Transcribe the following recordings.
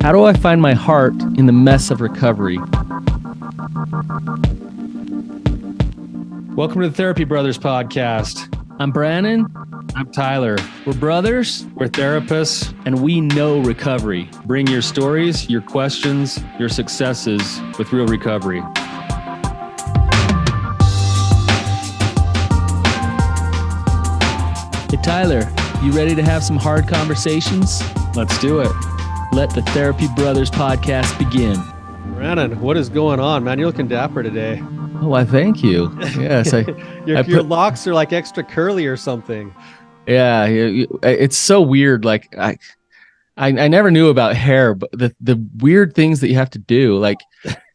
How do I find my heart in the mess of recovery? Welcome to the Therapy Brothers podcast. I'm Brannon. I'm Tyler. We're brothers. We're therapists. And we know recovery. Bring your stories, your questions, your successes with real recovery. Hey, Tyler, you ready to have some hard conversations? Let's do it. Let the Therapy Brothers podcast begin. Brannon, what is going on, man? You're looking dapper today. Oh, I thank you. Yes, your locks are like extra curly or something. Yeah, it's so weird. Like I never knew about hair, but the weird things that you have to do, like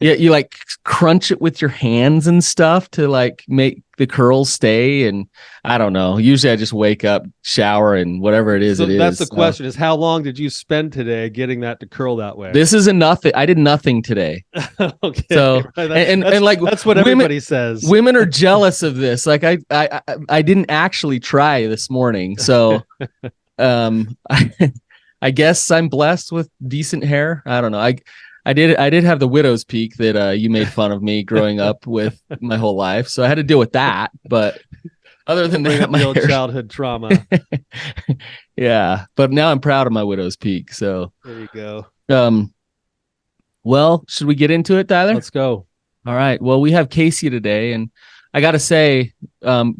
you like crunch it with your hands and stuff to like make the curls stay. And I don't know. Usually I just wake up, shower, and whatever it is, so that's the question: is how long did you spend today getting that to curl that way? This is enough. I did nothing today. Okay. So and like that's what everybody says. Women are jealous of this. Like I didn't actually try this morning, so I guess I'm blessed with decent hair. I don't know. I did have the widow's peak that you made fun of me growing up with my whole life, so I had to deal with that. But other than that, my old childhood trauma. Yeah, but now I'm proud of my widow's peak. So there you go. Well, should we get into it, Tyler? Let's go. All right. Well, we have Casey today, and I got to say,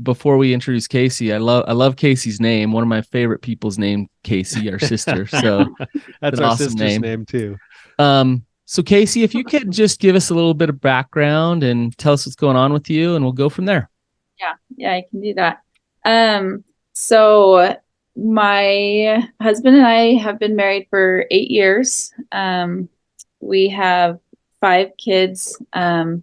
before we introduce Casey, I love Casey's name. One of my favorite people's name, Casey, our sister. So that's our awesome sister's name too. So Casey, if you could just give us a little bit of background and tell us what's going on with you, and we'll go from there. Yeah, I can do that. So my husband and I have been married for 8 years. We have 5 kids. He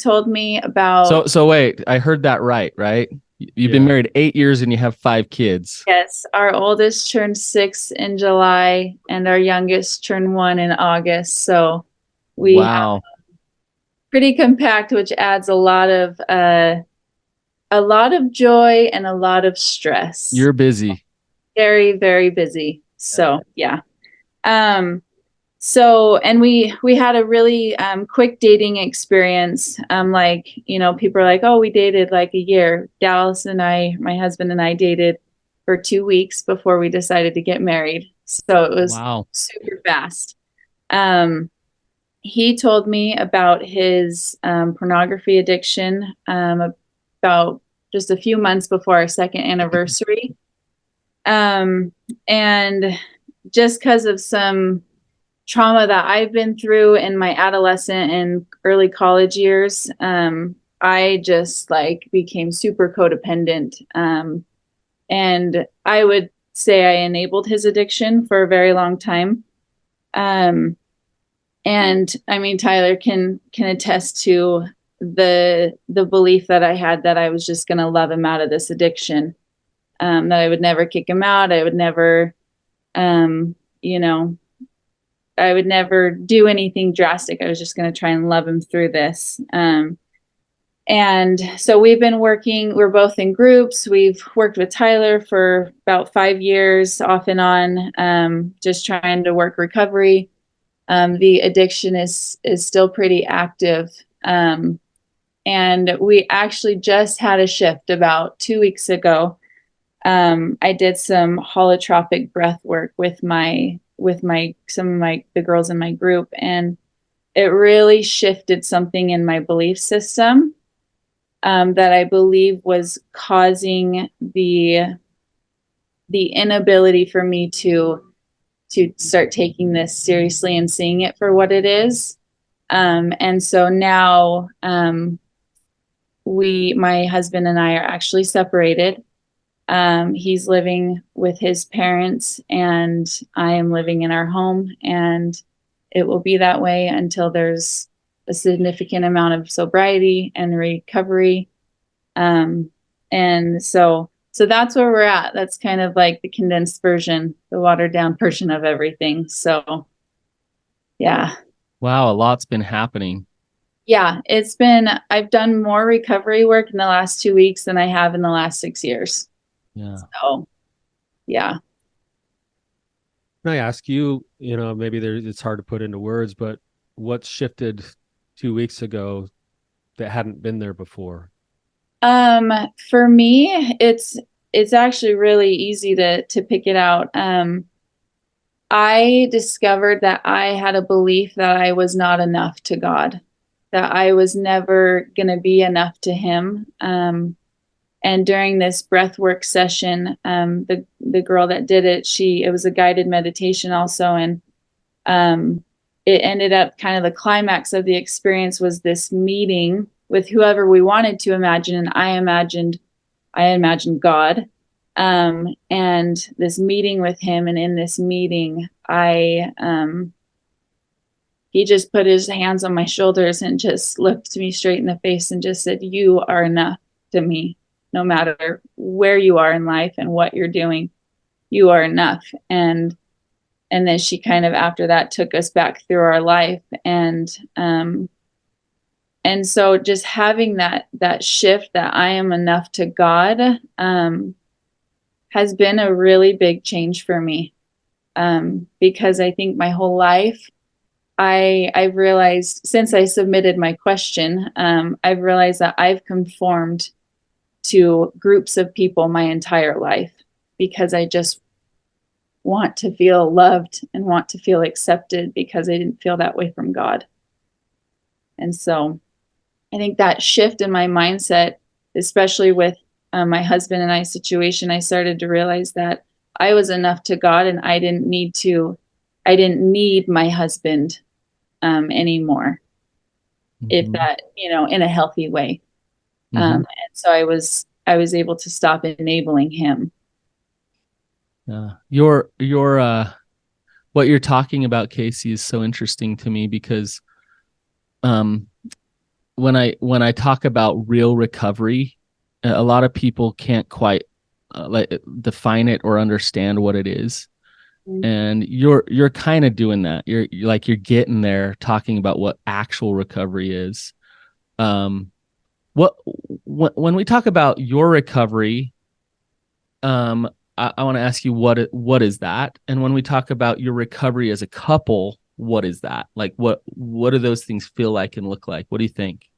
told me about. So wait, I heard that right? You've been married 8 years and you have 5 kids. Yes. Our oldest turned 6 in July and our youngest turned 1 in August. So we have pretty compact, which adds a lot of joy and a lot of stress. You're busy. Very, very busy. So yeah. And we had a really quick dating experience. People are like, oh, we dated like a year. Dallas and I, my husband and I dated for 2 weeks before we decided to get married. So it was super fast. He told me about his pornography addiction about just a few months before our second anniversary. And just because of some trauma that I've been through in my adolescent and early college years, I just became super codependent. And I would say I enabled his addiction for a very long time. And I mean, Tyler can attest to the belief that I had that I was just going to love him out of this addiction, that I would never kick him out. I would never, I would never do anything drastic. I was just going to try and love him through this. And so we've been working, we're both in groups. We've worked with Tyler for about 5 years off and on, just trying to work recovery. The addiction is still pretty active. And we actually just had a shift about 2 weeks ago. I did some holotropic breath work with some of the girls in my group, and it really shifted something in my belief system that I believe was causing the inability for me to start taking this seriously and seeing it for what it is. And so now my husband and I are actually separated. He's living with his parents and I am living in our home, and it will be that way until there's a significant amount of sobriety and recovery. And so that's where we're at. That's kind of like the condensed version, the watered down version of everything. So yeah. Wow. A lot's been happening. Yeah, I've done more recovery work in the last 2 weeks than I have in the last 6 years. Yeah. So, yeah. Can I ask you, maybe it's hard to put into words, but what shifted 2 weeks ago that hadn't been there before? For me, it's actually really easy to pick it out. I discovered that I had a belief that I was not enough to God, that I was never going to be enough to him. And during this breathwork session, the girl that did it, it was a guided meditation also. And it ended up kind of the climax of the experience was this meeting with whoever we wanted to imagine. And I imagined God. And this meeting with him. And in this meeting, he just put his hands on my shoulders and just looked me straight in the face and just said, "You are enough to me, no matter where you are in life and what you're doing, you are enough." And then she kind of after that took us back through our life. And so just having that shift that I am enough to God, has been a really big change for me. Because I think my whole life, I've realized since I submitted my question, I've realized that I've conformed to groups of people my entire life because I just want to feel loved and want to feel accepted because I didn't feel that way from God. And so I think that shift in my mindset, especially with my husband and I situation, I started to realize that I was enough to God and I didn't need my husband anymore. Mm-hmm. If that, in a healthy way. Mm-hmm. And so I was able to stop enabling him. Your what you're talking about, Casey, is so interesting to me because when I talk about real recovery, a lot of people can't quite define it or understand what it is. Mm-hmm. And you're kind of doing that. You're getting there, talking about what actual recovery is. When we talk about your recovery, I want to ask you what is that? And when we talk about your recovery as a couple, what is that? Like what do those things feel like and look like? What do you think?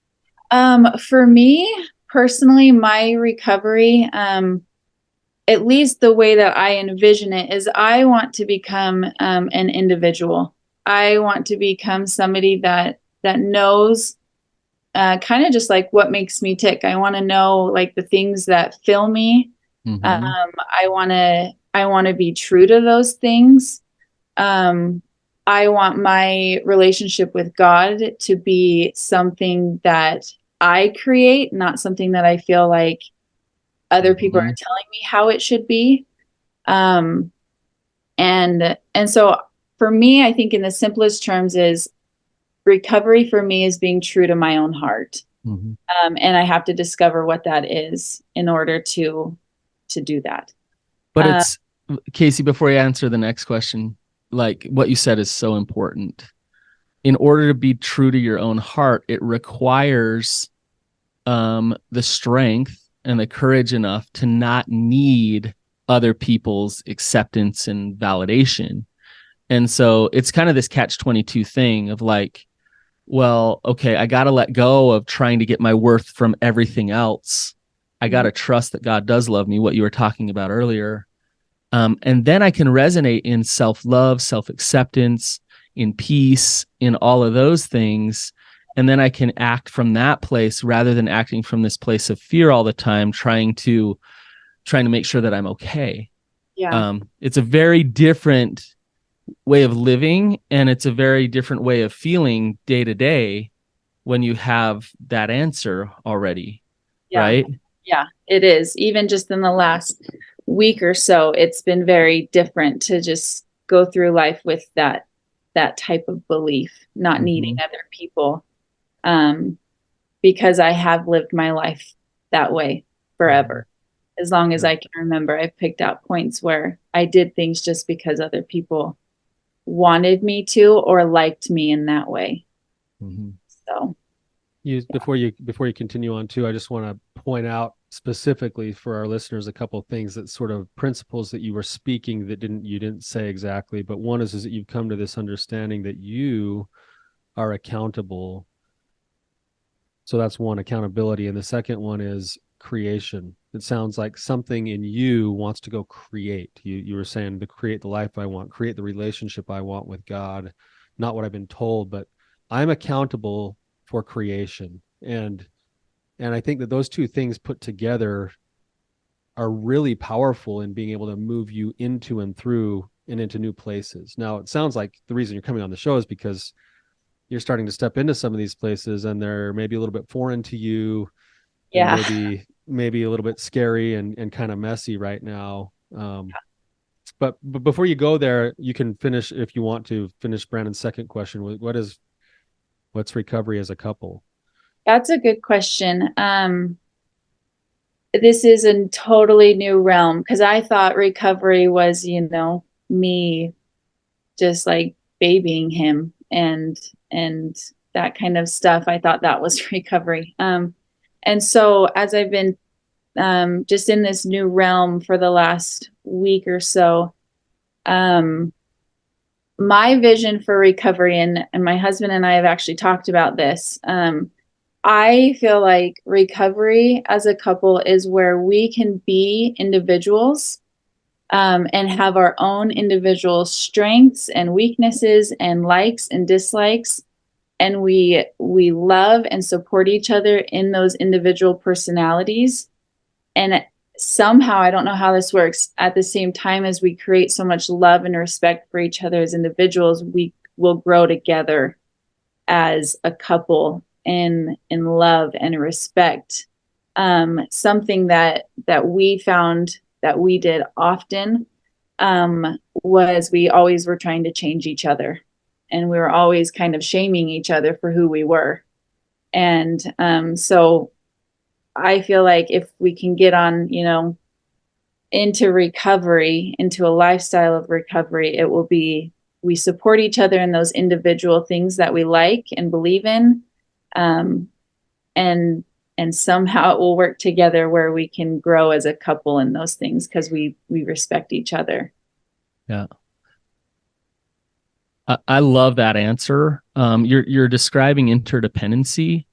For me personally, my recovery, at least the way that I envision it, is I want to become an individual. I want to become somebody that knows kind of just like what makes me tick. I want to know like the things that fill me. Mm-hmm. I want to be true to those things. I want my relationship with God to be something that I create, not something that I feel like other people are telling me how it should be. And so for me, I think in the simplest terms is recovery for me is being true to my own heart. Mm-hmm. And I have to discover what that is in order to do that. But it's, Casey, before you answer the next question, like what you said is so important. In order to be true to your own heart, it requires the strength and the courage enough to not need other people's acceptance and validation. And so it's kind of this catch-22 thing of like, well, okay, I got to let go of trying to get my worth from everything else. I got to trust that God does love me, what you were talking about earlier. And then I can resonate in self-love, self-acceptance, in peace, in all of those things. And then I can act from that place rather than acting from this place of fear all the time, trying to make sure that I'm okay. Yeah. It's a very different way of living, and it's a very different way of feeling day to day when you have that answer already. Yeah. Right? Yeah, it is. Even just in the last week or so, it's been very different to just go through life with that type of belief, not needing other people, because I have lived my life that way forever. As long as I can remember, I've picked out points where I did things just because other people wanted me to or liked me in that way. So before you continue on too, I just want to point out specifically for our listeners a couple of things, that sort of principles that you were speaking that you didn't say exactly. But one is that you've come to this understanding that you are accountable. So that's one, accountability. And the second one is creation. It sounds like something in you wants to go create. You were saying to create the life I want, create the relationship I want with God, not what I've been told, but I'm accountable for creation. And I think that those two things put together are really powerful in being able to move you into and through and into new places. Now, it sounds like the reason you're coming on the show is because you're starting to step into some of these places and they're maybe a little bit foreign to you. Yeah. And maybe a little bit scary and kind of messy right now. But before you go there, you can finish, if you want to finish Brannon's second question. What's recovery as a couple? That's a good question. This is a totally new realm, because I thought recovery was, me just like babying him and that kind of stuff. I thought that was recovery. And so as I've been just in this new realm for the last week or so, my vision for recovery, and my husband and I have actually talked about this. I feel like recovery as a couple is where we can be individuals and have our own individual strengths and weaknesses and likes and dislikes. And we love and support each other in those individual personalities. And somehow, I don't know how this works, at the same time as we create so much love and respect for each other as individuals, we will grow together as a couple in love and respect. Something that we found that we did often was we always were trying to change each other. And we were always kind of shaming each other for who we were. And so I feel like if we can get on, into recovery, into a lifestyle of recovery, it will be, we support each other in those individual things that we like and believe in. And somehow it will work together where we can grow as a couple in those things because we respect each other. Yeah. I love that answer. You're describing interdependency,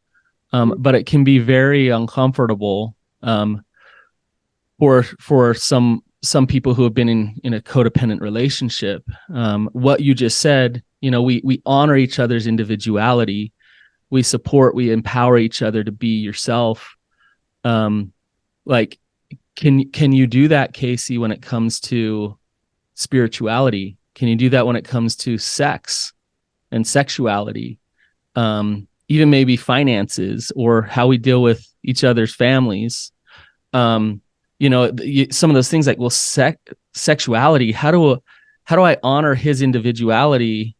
but it can be very uncomfortable for some people who have been in a codependent relationship. What you just said, we honor each other's individuality. We support, we empower each other to be yourself. Like, can you do that, Casey, when it comes to spirituality? Can you do that when it comes to sex and sexuality? Even maybe finances or how we deal with each other's families. Some of those things like, well, sexuality, how do I honor his individuality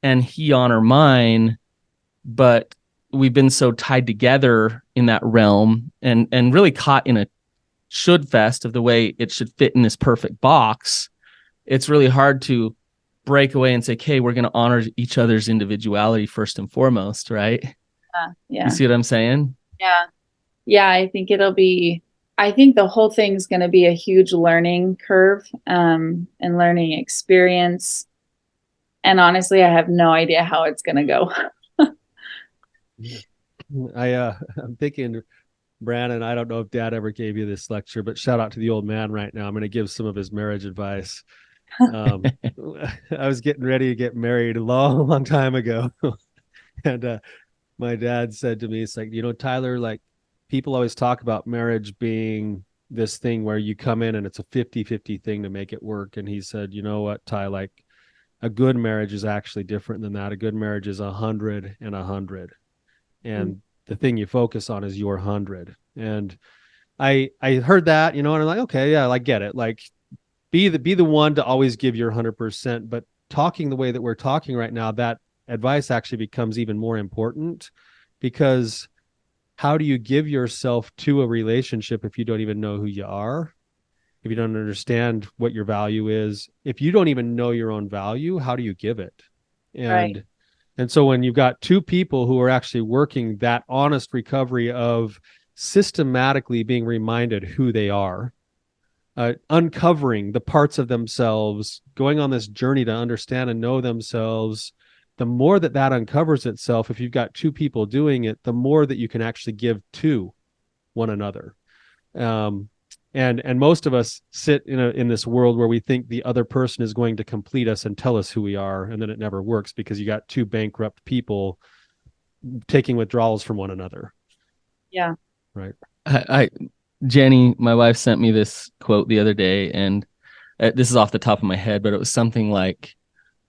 and he honor mine? But we've been so tied together in that realm and really caught in a should fest of the way it should fit in this perfect box. It's really hard to break away and say, okay, we're going to honor each other's individuality first and foremost, right? Yeah. You see what I'm saying? Yeah. Yeah, I think the whole thing's going to be a huge learning curve and learning experience. And honestly, I have no idea how it's going to go. I'm thinking, Brannon, I don't know if Dad ever gave you this lecture, but shout out to the old man right now. I'm going to give some of his marriage advice. I was getting ready to get married a long, long time ago. And my dad said to me, it's like, Tyler, like, people always talk about marriage being this thing where you come in and it's a 50-50 thing to make it work. And he said, you know what, Ty, like, a good marriage is actually different than that. A good marriage is 100 and 100. And the thing you focus on is your 100. And I heard that, and I'm like, okay, yeah, I get it. Like, be the one to always give your 100%. But talking the way that we're talking right now, that advice actually becomes even more important, because how do you give yourself to a relationship if you don't even know who you are? If you don't understand what your value is, if you don't even know your own value, how do you give it? Right. And so when you've got two people who are actually working that honest recovery of systematically being reminded who they are, uncovering the parts of themselves, going on this journey to understand and know themselves, the more that uncovers itself, if you've got two people doing it, the more that you can actually give to one another. And most of us sit in this world where we think the other person is going to complete us and tell us who we are, and then it never works because you got two bankrupt people taking withdrawals from one another. Yeah. Right. Jenny, my wife, sent me this quote the other day, and this is off the top of my head, but it was something like,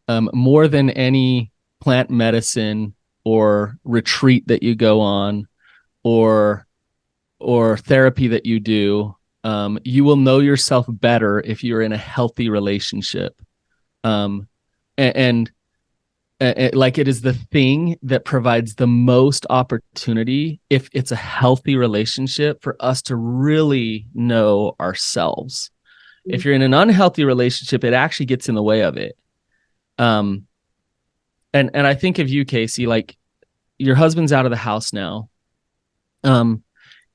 more than any plant medicine or retreat that you go on, or therapy that you do, you will know yourself better if you're in a healthy relationship. And like, it is the thing that provides the most opportunity, if it's a healthy relationship, for us to really know ourselves. Mm-hmm. If you're in an unhealthy relationship, it actually gets in the way of it. And I think of you, Casey, like, your husband's out of the house now.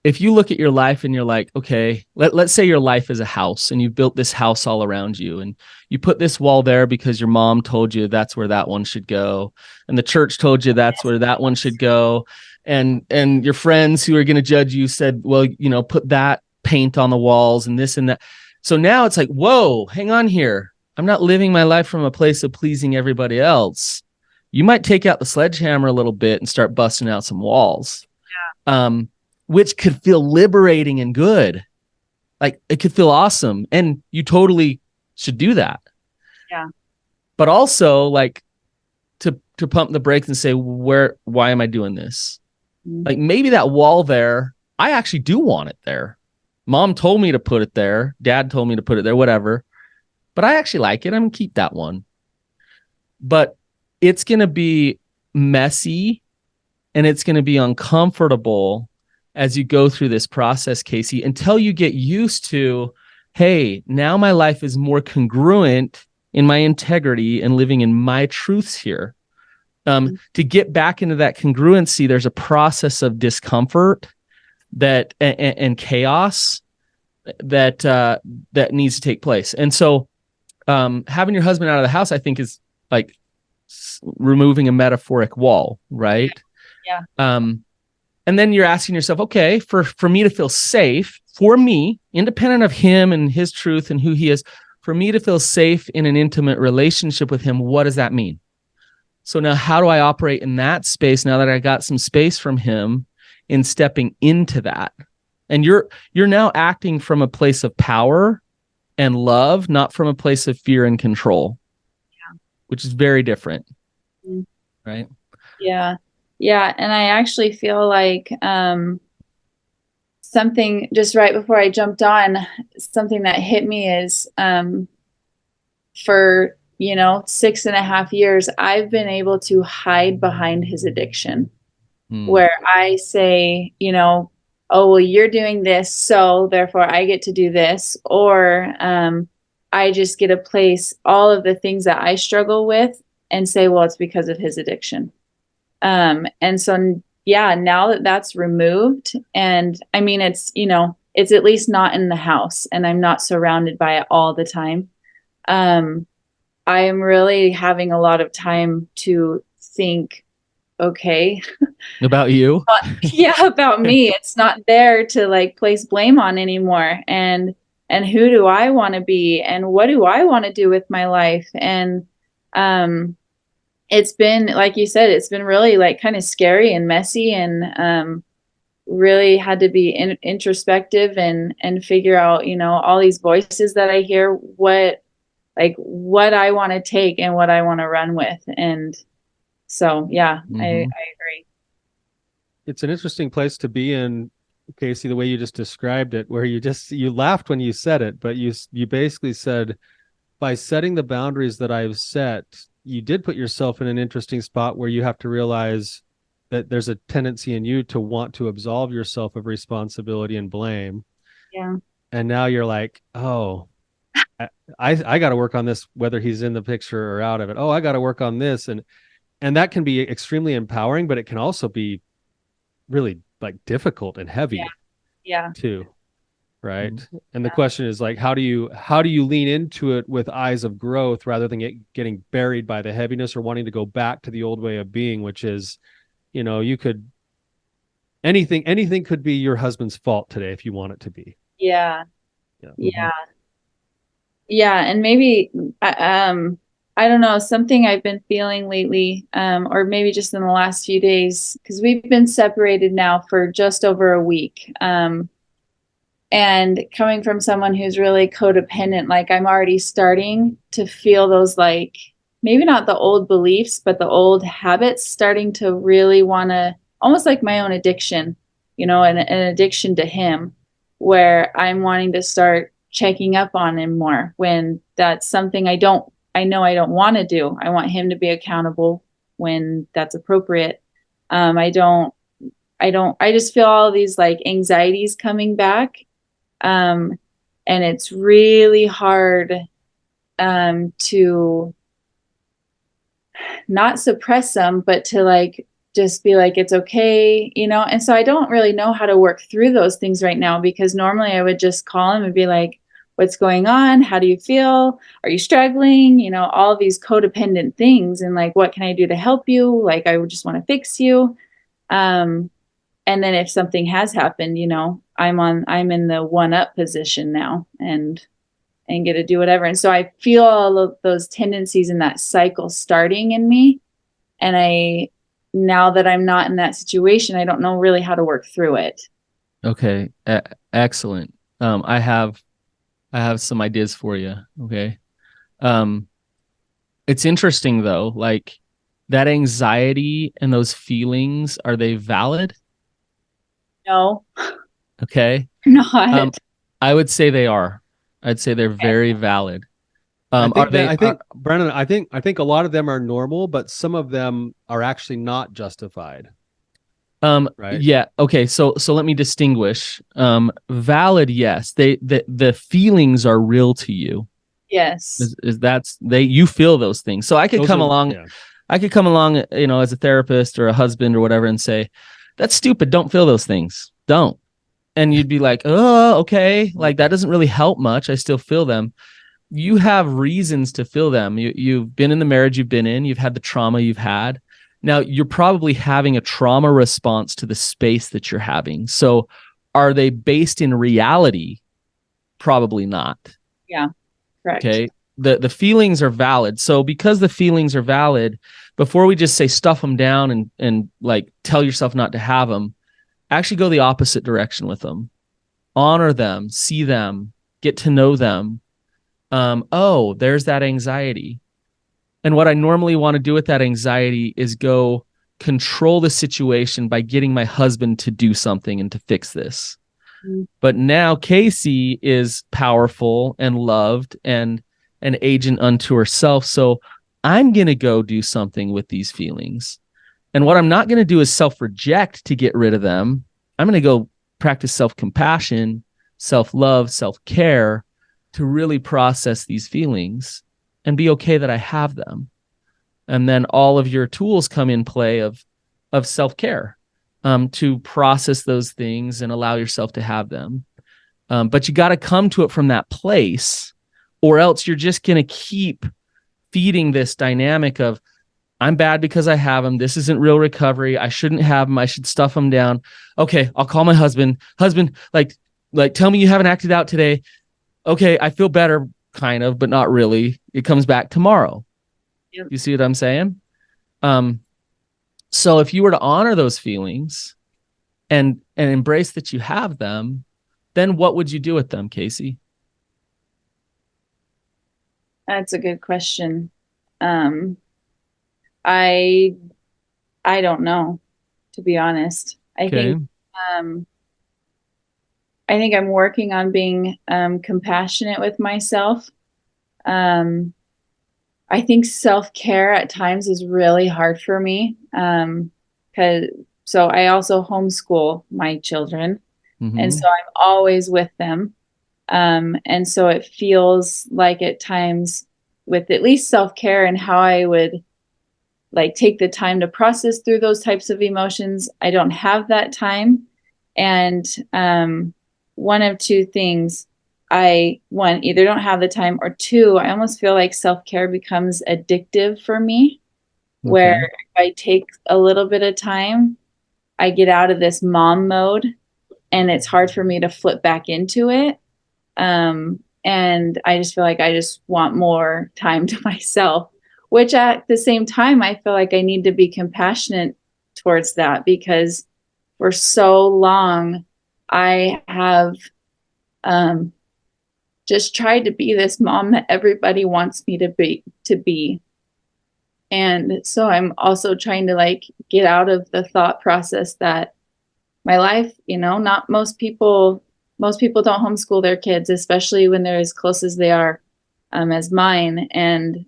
If you look at your life and you're like, okay, let's say your life is a house and you've built this house all around you, and you put this wall there because your mom told you that's where that one should go, and the church told you that's where that one should go, and your friends who are going to judge you said, well, put that paint on the walls and this and that. So now it's like, whoa, hang on here. I'm not living my life from a place of pleasing everybody else. You might take out the sledgehammer a little bit and start busting out some walls. Yeah. Which could feel liberating and good. Like, it could feel awesome. And you totally should do that. Yeah. But also, like, to pump the brakes and say, why am I doing this? Mm-hmm. Like, maybe that wall there, I actually do want it there. Mom told me to put it there. Dad told me to put it there, whatever. But I actually like it. I'm going to keep that one. But it's going to be messy and it's going to be uncomfortable as you go through this process, Casey, until you get used to, hey, now my life is more congruent in my integrity and living in my truths here. To get back into that congruency, there's a process of discomfort that and chaos that needs to take place. And so having your husband out of the house, I think, is like removing a metaphoric wall, right? Yeah. And then you're asking yourself, okay, for me to feel safe, for me, independent of him and his truth and who he is, for me to feel safe in an intimate relationship with him, what does that mean? So now, how do I operate in that space now that I got some space from him in stepping into that? And you're now acting from a place of power and love, not from a place of fear and control, which is very different, right? Yeah. Yeah. And I actually feel like something just right before I jumped on, something that hit me is for 6.5 years, I've been able to hide behind his addiction, where I say, oh, well, you're doing this, so therefore I get to do this, or I just get to place all of the things that I struggle with and say, well, it's because of his addiction. And so, yeah, now that that's removed, and I mean, it's at least not in the house and I'm not surrounded by it all the time. I am really having a lot of time to think, okay. About you? Yeah, about me. It's not there to like place blame on anymore. And who do I want to be? And what do I want to do with my life? And, it's been, like you said, it's been really like kind of scary and messy, and really had to be introspective and figure out, all these voices that I hear, what I want to take and what I want to run with. And so, yeah, I agree. It's an interesting place to be in, Casey, the way you just described it, where you laughed when you said it, but you basically said, by setting the boundaries that I've set, you did put yourself in an interesting spot where you have to realize that there's a tendency in you to want to absolve yourself of responsibility and blame. Yeah. And now you're like, oh, I got to work on this, whether he's in the picture or out of it. Oh, I got to work on this. And that can be extremely empowering, but it can also be really like difficult and heavy. Yeah. too, right? Mhm. And the question is like, how do you lean into it with eyes of growth rather than getting buried by the heaviness or wanting to go back to the old way of being, which is, you could anything could be your husband's fault today if you want it to be. Yeah. Yeah. Yeah. Yeah. And maybe, I don't know, something I've been feeling lately, or maybe just in the last few days, because we've been separated now for just over a week. And coming from someone who's really codependent, like I'm already starting to feel those, like, maybe not the old beliefs, but the old habits starting to really want to, almost like my own addiction, an addiction to him, where I'm wanting to start checking up on him more when that's something I know I don't want to do. I want him to be accountable when that's appropriate. I just feel all these like anxieties coming back. And it's really hard to not suppress them, but to like just be like, it's okay, And so I don't really know how to work through those things right now, because normally I would just call him and be like, what's going on? How do you feel? Are you struggling? All these codependent things. And like, what can I do to help you? Like, I would just want to fix you. And then if something has happened, I'm in the one up position now and get to do whatever. And so I feel all of those tendencies in that cycle starting in me. And now that I'm not in that situation, I don't know really how to work through it. Okay. Excellent. I have some ideas for you. Okay. It's interesting though, like that anxiety and those feelings, are they valid? No, Okay. not. I would say they are. I'd say they're very valid. I think Brannon, I think a lot of them are normal, but some of them are actually not justified. Right. Yeah. Okay. So let me distinguish. Valid, yes. The feelings are real to you. Yes. You feel those things. So I could come along, as a therapist or a husband or whatever and say, that's stupid. Don't feel those things. Don't. And you'd be like, oh, okay. Like that doesn't really help much. I still feel them. You have reasons to feel them. You've been in the marriage you've been in. You've had the trauma you've had. Now you're probably having a trauma response to the space that you're having. So are they based in reality? Probably not. Yeah. Correct. Okay. The feelings are valid. So because the feelings are valid, before we just say stuff them down and like tell yourself not to have them, actually go the opposite direction with them. Honor them, see them, get to know them. Oh, there's that anxiety. And what I normally want to do with that anxiety is go control the situation by getting my husband to do something and to fix this. Mm-hmm. But now Casey is powerful and loved and an agent unto herself. So I'm going to go do something with these feelings. And what I'm not going to do is self-reject to get rid of them. I'm going to go practice self-compassion, self-love, self-care to really process these feelings and be okay that I have them. And then all of your tools come in play of self-care to process those things and allow yourself to have them. But you got to come to it from that place, or else you're just going to keep feeding this dynamic of, I'm bad because I have them. This isn't real recovery. I shouldn't have them. I should stuff them down. Okay, I'll call my husband. Husband, like tell me you haven't acted out today. Okay, I feel better, kind of, but not really. It comes back tomorrow. Yep. You see what I'm saying? So if you were to honor those feelings and embrace that you have them, then what would you do with them, Casey? That's a good question. I don't know, to be honest. I think I'm working on being compassionate with myself. I think self-care at times is really hard for me. So I also homeschool my children. Mm-hmm. And so I'm always with them. And so it feels like at times with at least self-care and how I would like take the time to process through those types of emotions, I don't have that time. And one of two things, one, either don't have the time, or two, I almost feel like self-care becomes addictive for me, where if I take a little bit of time, I get out of this mom mode and it's hard for me to flip back into it. And I just feel like I just want more time to myself, which at the same time, I feel like I need to be compassionate towards that, because for so long I have just tried to be this mom that everybody wants me to be. And so I'm also trying to like get out of the thought process that my life, not most people don't homeschool their kids, especially when they're as close as they are as mine. And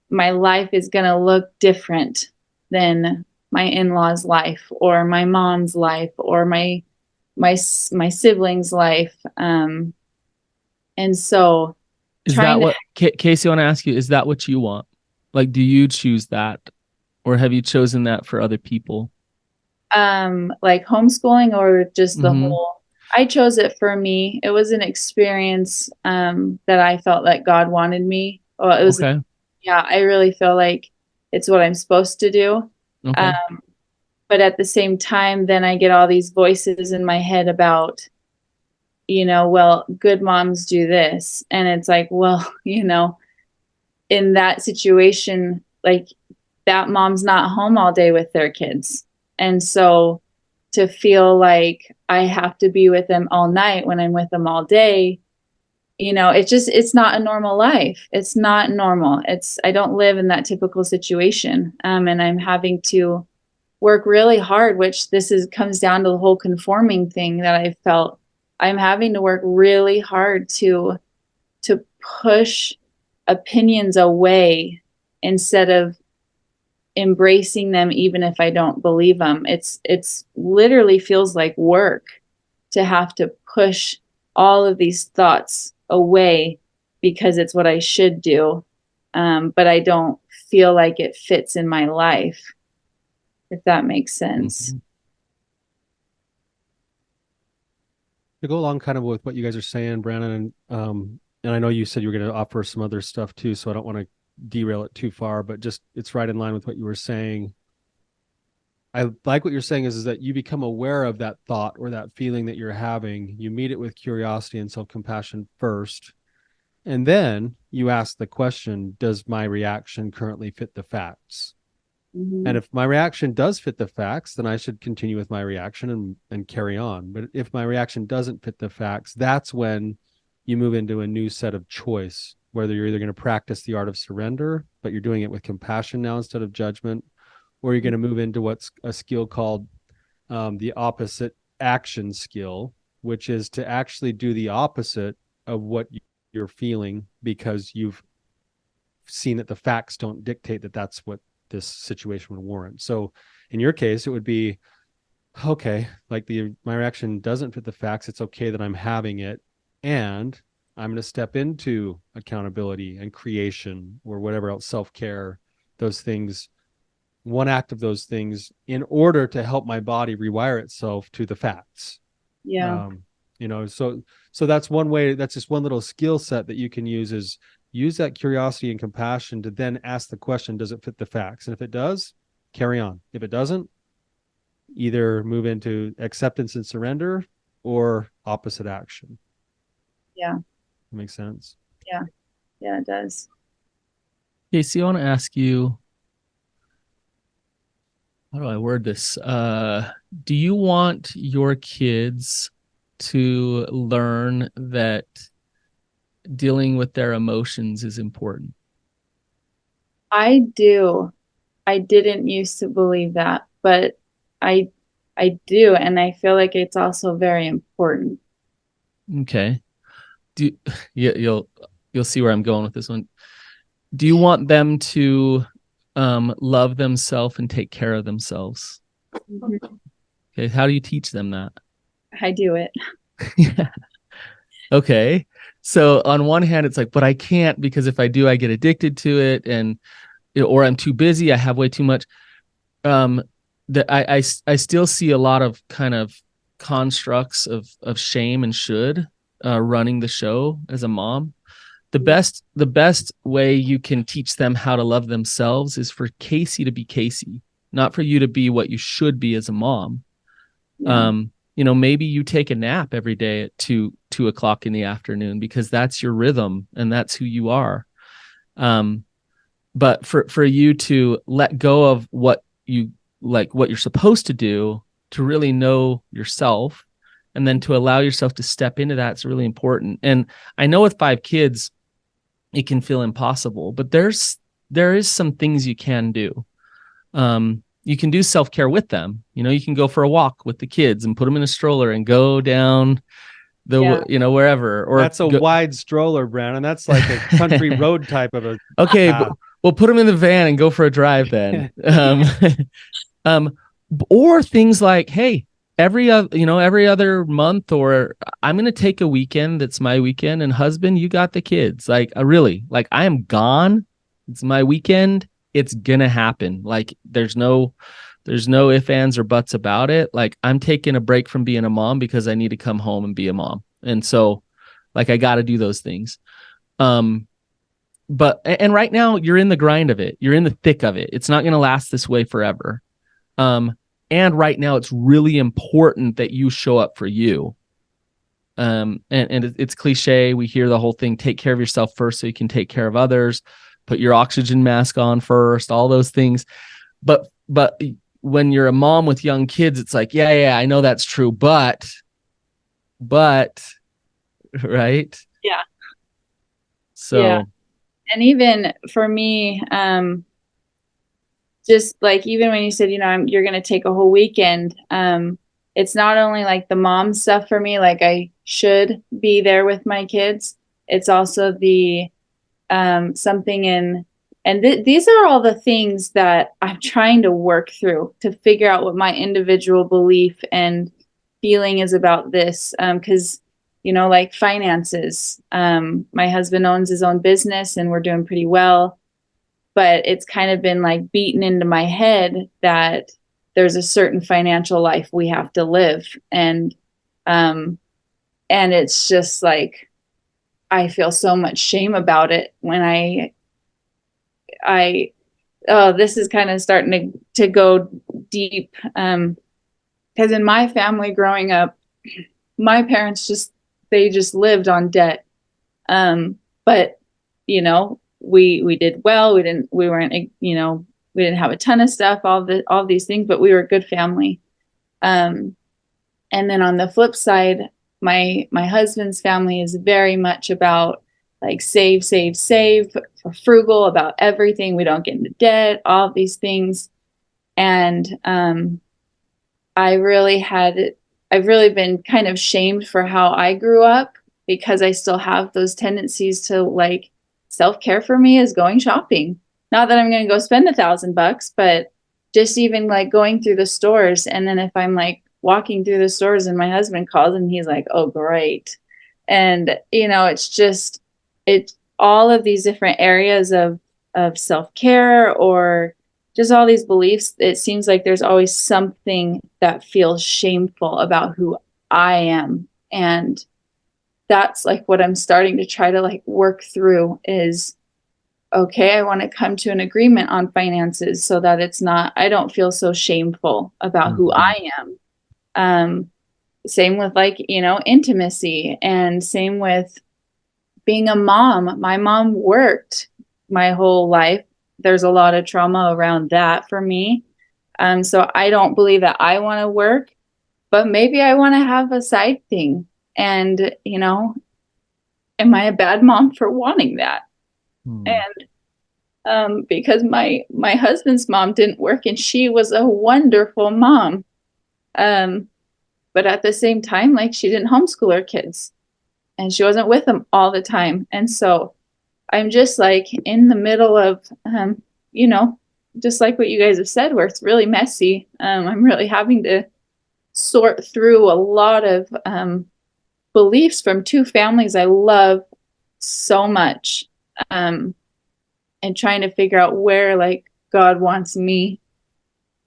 my life is going to look different than my in-laws' life or my mom's life or my siblings' life. And so is that what, Casey, I want to ask you, is that what you want? Like, do you choose that, or have you chosen that for other people? Like homeschooling or just the whole, I chose it for me. It was an experience that I felt like God wanted me. Well, it was, yeah, I really feel like it's what I'm supposed to do. But at the same time, then I get all these voices in my head about, well, good moms do this. And it's like, well, in that situation, like that mom's not home all day with their kids. And so to feel like I have to be with them all night when I'm with them all day, it's not a normal life. It's not normal. I don't live in that typical situation. And I'm having to work really hard, which comes down to the whole conforming thing that I felt. I'm having to work really hard to push opinions away instead of embracing them, even if I don't believe them. It's literally feels like work to have to push all of these thoughts away because it's what I should do. But I don't feel like it fits in my life, if that makes sense. To go along kind of with what you guys are saying, Brannon, and I know you said you were going to offer some other stuff too, so I don't want to derail it too far, but just it's right in line with what you were saying. I like what you're saying is that you become aware of that thought or that feeling that you're having. You meet it with curiosity and self-compassion first, and then you ask the question, does my reaction currently fit the facts? And if my reaction does fit the facts, then I should continue with my reaction and carry on. But if my reaction doesn't fit the facts, that's when you move into a new set of choice, whether you're either going to practice the art of surrender, but you're doing it with compassion now instead of judgment, or you're going to move into what's a skill called the opposite action skill, which is to actually do the opposite of what you're feeling because you've seen that the facts don't dictate that that's what this situation would warrant. So in your case, it would be, okay, like my reaction doesn't fit the facts. It's okay that I'm having it. And I'm going to step into accountability and creation or whatever else, self-care, those things, one act of those things in order to help my body rewire itself to the facts. Yeah. So that's one way, that's just one little skill set that you can use that curiosity and compassion to then ask the question, does it fit the facts? And if it does, carry on. If it doesn't, either move into acceptance and surrender or opposite action. Yeah. That makes sense. Yeah. Yeah, it does. Casey, I want to ask you, how do I word this? Do you want your kids to learn that dealing with their emotions is important? I do. I didn't used to believe that, but I do, and I feel like it's also very important. Okay. You'll see where I'm going with this one. Do you want them to love themselves and take care of themselves? Okay. How do you teach them that? I do it. Yeah. Okay. So on one hand, it's like, but I can't, because if I do, I get addicted to it, or I'm too busy. I have way too much. I still see a lot of kind of constructs of shame and should running the show as a mom. The best way you can teach them how to love themselves is for Casey to be Casey, not for you to be what you should be as a mom. Yeah. Maybe you take a nap every day at 2 o'clock in the afternoon because that's your rhythm and that's who you are. But for you to let go of what you like, what you're supposed to do, to really know yourself, and then to allow yourself to step into that, it's really important. And I know with 5 kids, it can feel impossible, but there is some things you can do. You can do self-care with them. You can go for a walk with the kids and put them in a stroller and go down wherever. Or that's a wide stroller, Brannon. That's like a country road type of a. Okay, but we'll put them in the van and go for a drive then. Or things like, hey, every other month, or I'm going to take a weekend that's my weekend, and husband, you got the kids. Like, I am gone. It's my weekend. It's going to happen. Like, there's no ifs, ands, or buts about it. Like, I'm taking a break from being a mom because I need to come home and be a mom. And so, like, I got to do those things. But right now you're in the grind of it. You're in the thick of it. It's not going to last this way forever. And right now it's really important that you show up for you. And it's cliche. We hear the whole thing, take care of yourself first so you can take care of others, put your oxygen mask on first, all those things. But when you're a mom with young kids, it's like, yeah, I know that's true, but right. Yeah. So. Yeah. And even for me, just like, even when you said, you're going to take a whole weekend, it's not only like the mom stuff for me, like I should be there with my kids. It's also the, something these are all the things that I'm trying to work through to figure out what my individual belief and feeling is about this. 'Cause like finances, my husband owns his own business and we're doing pretty well, but it's kind of been like beaten into my head that there's a certain financial life we have to live. And it's just like, I feel so much shame about it when this is kind of starting to go deep. 'Cause in my family growing up, my parents they just lived on debt. But we did well. We didn't have a ton of stuff, all these things, but we were a good family. And then on the flip side, my husband's family is very much about like save, for frugal about everything. We don't get into debt, all these things. And I've really been kind of shamed for how I grew up, because I still have those tendencies to, like, self-care for me is going shopping. Not that I'm going to go spend $1,000, but just even like going through the stores. And then if I'm like walking through the stores and my husband calls and he's like, oh, great. And, it's all of these different areas of self-care, or just all these beliefs. It seems like there's always something that feels shameful about who I am. And that's like what I'm starting to try to like work through is, okay, I want to come to an agreement on finances so that I don't feel so shameful about who I am. Same with like, intimacy, and same with being a mom. My mom worked my whole life. There's a lot of trauma around that for me. So I don't believe that I want to work, but maybe I want to have a side thing. And, am I a bad mom for wanting that? And because my husband's mom didn't work and she was a wonderful mom. But at the same time, like, she didn't homeschool her kids and she wasn't with them all the time. And so I'm just like in the middle of, just like what you guys have said, where it's really messy. I'm really having to sort through a lot of beliefs from two families I love so much, and trying to figure out where like God wants me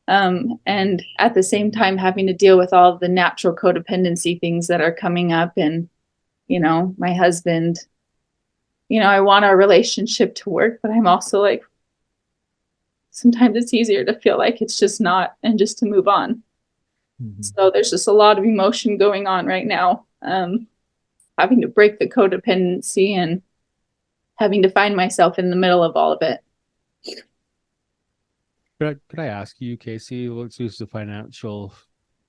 And at the same time, having to deal with all the natural codependency things that are coming up. And, my husband, I want our relationship to work, but I'm also like, sometimes it's easier to feel like it's just not, and just to move on. Mm-hmm. So there's just a lot of emotion going on right now. Having to break the codependency and having to find myself in the middle of all of it. Could I ask you, Casey, let's use the financial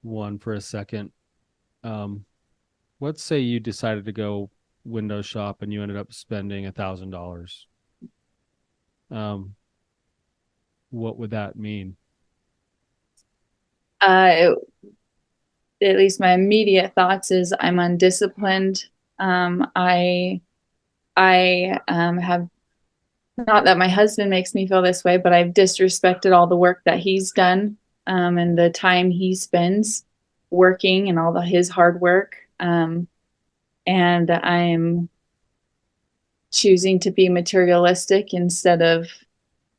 one for a second. Let's say you decided to go window shop and you ended up spending $1,000. What would that mean? At least my immediate thoughts is I'm undisciplined. I have, not that my husband makes me feel this way, but I've disrespected all the work that he's done, and the time he spends working and all his hard work. And I'm choosing to be materialistic instead of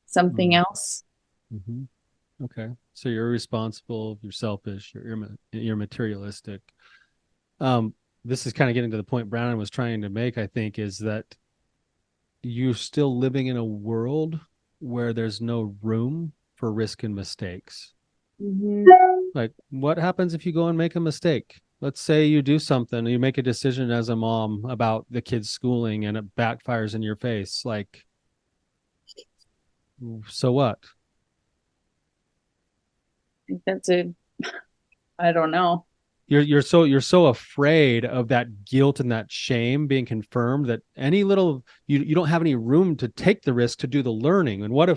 something else. Mm-hmm. Okay. So you're irresponsible, you're selfish, you're materialistic. This is kind of getting to the point Brannon was trying to make, I think, is that you're still living in a world where there's no room for risk and mistakes. Mm-hmm. Like, what happens if you go and make a mistake? Let's say you do something and you make a decision as a mom about the kid's schooling and it backfires in your face. Like, so what? I don't know. You're so afraid of that guilt and that shame being confirmed that any little, you don't have any room to take the risk to do the learning. And what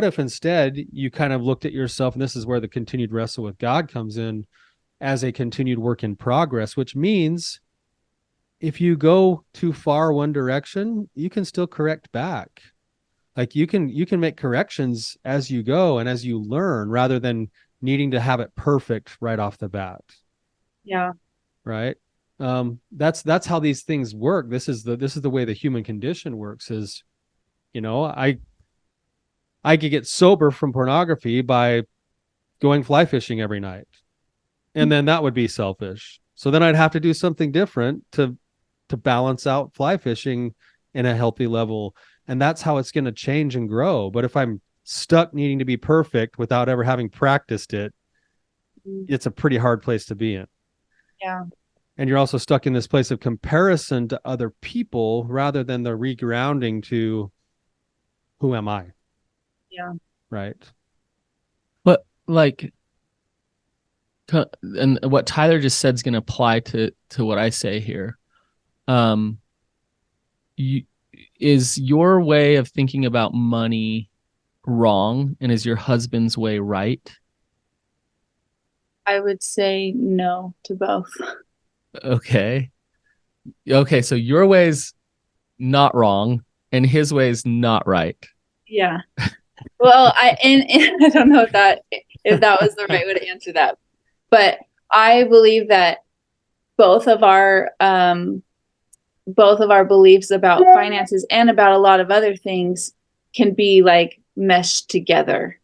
if instead you kind of looked at yourself, and this is where the continued wrestle with God comes in, as a continued work in progress, which means if you go too far one direction, you can still correct back. Like you can make corrections as you go and as you learn, rather than needing to have it perfect right off the bat. Yeah. Right. That's how these things work. This is the way the human condition works is, I could get sober from pornography by going fly fishing every night. And then that would be selfish. So then I'd have to do something different to balance out fly fishing in a healthy level. And that's how it's going to change and grow. But if I'm stuck needing to be perfect without ever having practiced it, it's a pretty hard place to be in. Yeah. And you're also stuck in this place of comparison to other people rather than the regrounding to who am I? Yeah. Right. But and what Tyler just said is going to apply to what I say here. Is your way of thinking about money wrong, and is your husband's way right? I would say no to both. Okay, so your way's not wrong and his way's not right. Yeah. Well, I don't know if that was the right way to answer that, but I believe that both of our beliefs about finances and about a lot of other things can be like meshed together.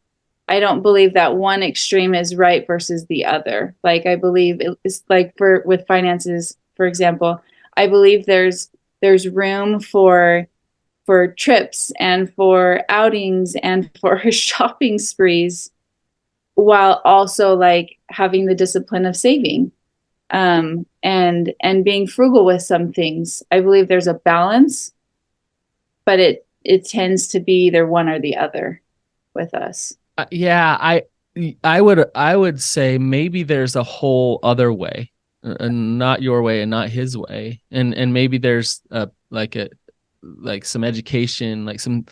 I don't believe that one extreme is right versus the other. Like I believe it's like with finances, for example, I believe there's room for trips and for outings and for shopping sprees, while also like having the discipline of saving, and being frugal with some things. I believe there's a balance, but it tends to be either one or the other with us. Yeah, I would say maybe there's a whole other way, and not your way and not his way, and maybe there's some education, like some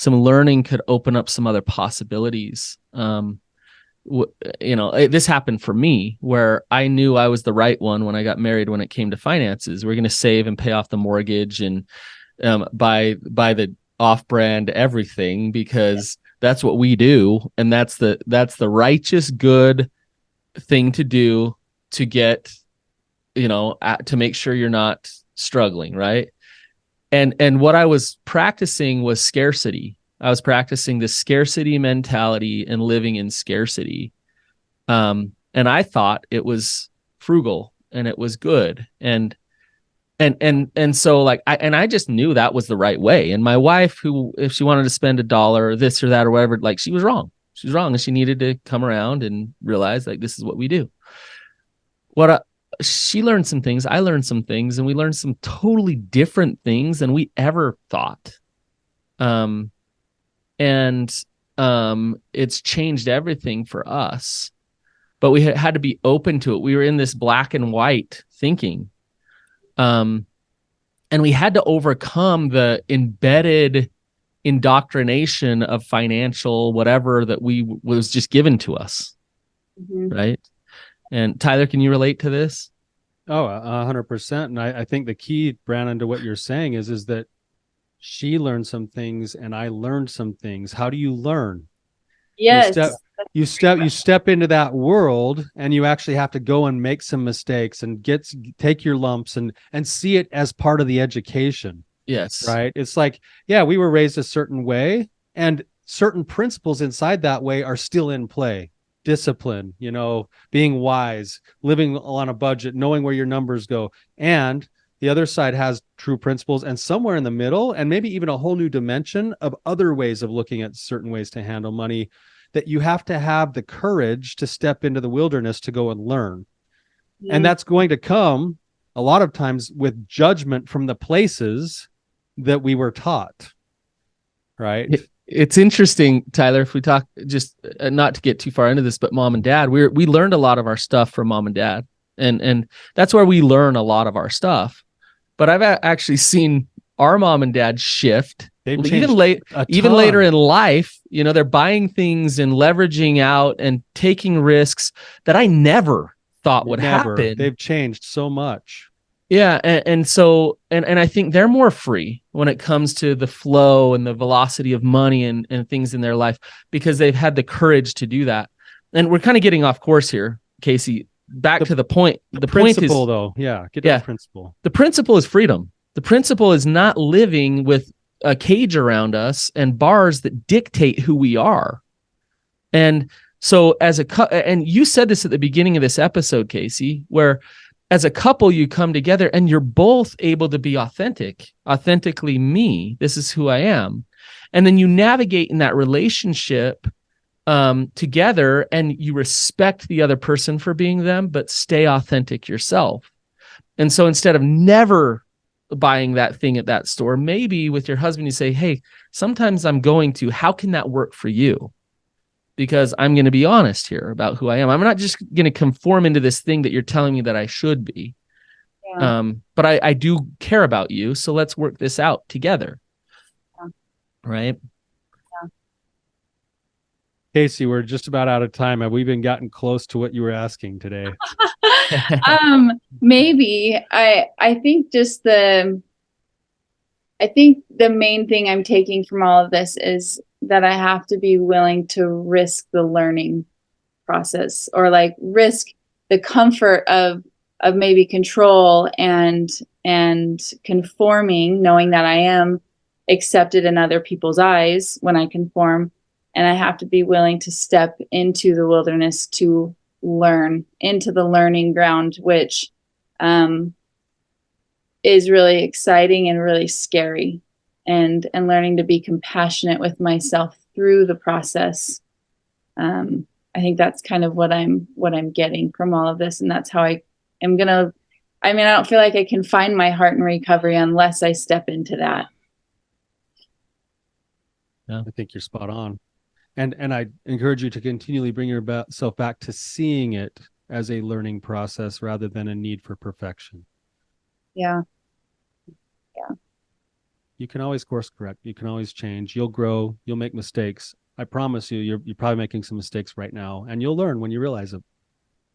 learning could open up some other possibilities. This happened for me where I knew I was the right one when I got married. When it came to finances, we're going to save and pay off the mortgage and buy the off-brand everything, because that's what we do, and that's the righteous good thing to do to get, to make sure you're not struggling, right? And what I was practicing was scarcity. I was practicing the scarcity mentality and living in scarcity. And I thought it was frugal and it was good. And so like I just knew that was the right way. And my wife, who, if she wanted to spend $1 or this or that or whatever, like she was wrong. She was wrong. And she needed to come around and realize like, this is what we do. She learned some things, I learned some things, and we learned some totally different things than we ever thought. It's changed everything for us, but we had to be open to it. We were in this black and white thinking. And we had to overcome the embedded indoctrination of financial whatever that was just given to us. Mm-hmm. Right. And Tyler, can you relate to this? Oh, 100%. And I think the key, Brannon, to what you're saying is that she learned some things and I learned some things. How do you learn? Yes. You step into that world and you actually have to go and make some mistakes and take your lumps and see it as part of the education. Yes. Right. It's like, yeah, we were raised a certain way and certain principles inside that way are still in play. Discipline, being wise, living on a budget, knowing where your numbers go. And the other side has true principles, and somewhere in the middle, and maybe even a whole new dimension of other ways of looking at certain ways to handle money, that you have to have the courage to step into the wilderness to go and learn. And that's going to come a lot of times with judgment from the places that we were taught. Right. It's interesting, Tyler, if we talk just not to get too far into this, but mom and dad, we learned a lot of our stuff from mom and dad. And that's where we learn a lot of our stuff. But I've actually seen our mom and dad shift even later in life. They're buying things and leveraging out and taking risks that I never thought would happen. They've changed so much. Yeah. And so I think they're more free when it comes to the flow and the velocity of money and things in their life, because they've had the courage to do that. And we're kind of getting off course here, Casey. Back to the point. The principle, point is, though. Yeah. Get to the principle. The principle is freedom. The principle is not living with a cage around us and bars that dictate who we are. And so and you said this at the beginning of this episode, Casey, where as a couple, you come together and you're both able to be authentically me. This is who I am. And then you navigate in that relationship together, and you respect the other person for being them, but stay authentic yourself. And so instead of never buying that thing at that store, maybe with your husband, you say, hey, sometimes how can that work for you? Because I'm going to be honest here about who I am. I'm not just going to conform into this thing that you're telling me that I should be. Yeah. But I do care about you. So let's work this out together. Yeah. Right. Yeah. Casey, we're just about out of time. Have we even gotten close to what you were asking today? Maybe. I think the main thing I'm taking from all of this is that I have to be willing to risk the learning process, or like risk the comfort of maybe control and conforming, knowing that I am accepted in other people's eyes when I conform. And I have to be willing to step into the wilderness to learn, into the learning ground, which is really exciting and really scary. And learning to be compassionate with myself through the process. I think that's kind of what I'm getting from all of this. And that's how I don't feel like I can find my heart in recovery unless I step into that. Yeah, I think you're spot on. And I encourage you to continually bring yourself back to seeing it as a learning process rather than a need for perfection. Yeah. Yeah. You can always course correct. You can always change. You'll grow. You'll make mistakes. I promise you, you're probably making some mistakes right now, and you'll learn when you realize it.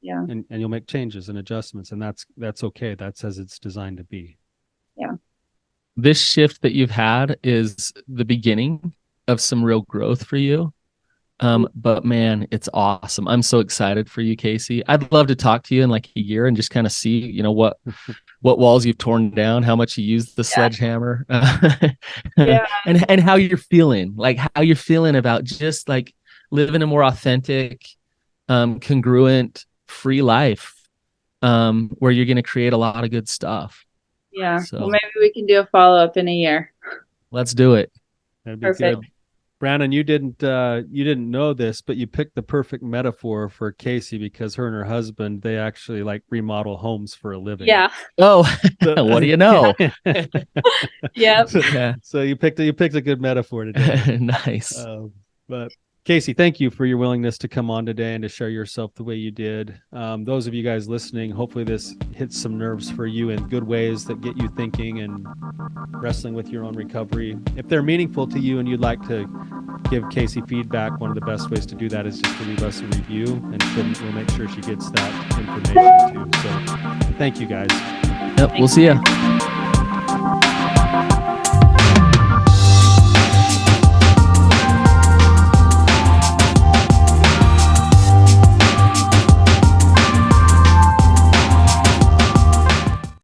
Yeah. And you'll make changes and adjustments, and that's okay. That's as it's designed to be. Yeah. This shift that you've had is the beginning of some real growth for you. But man, it's awesome. I'm so excited for you, Casey. I'd love to talk to you in like a year and just kind of see, what walls you've torn down, how much you used the sledgehammer, and how you're feeling, like how you're feeling about just like living a more authentic, congruent, free life, where you're going to create a lot of good stuff. Yeah. So Well, maybe we can do a follow-up in a year. let's do it. That'd be Perfect. good. Brannon, you didn't know this, but you picked the perfect metaphor for Casey because her and her husband, they actually like remodel homes for a living. Yeah. Oh, what do you know? Yep. Yeah. So you picked a good metaphor today. Nice. But Casey, thank you for your willingness to come on today and to share yourself the way you did. Those of you guys listening, hopefully this hits some nerves for you in good ways that get you thinking and wrestling with your own recovery. If they're meaningful to you and you'd like to give Casey feedback, one of the best ways to do that is just to leave us a review, and we'll make sure she gets that information too. So thank you guys. Yep, we'll see you.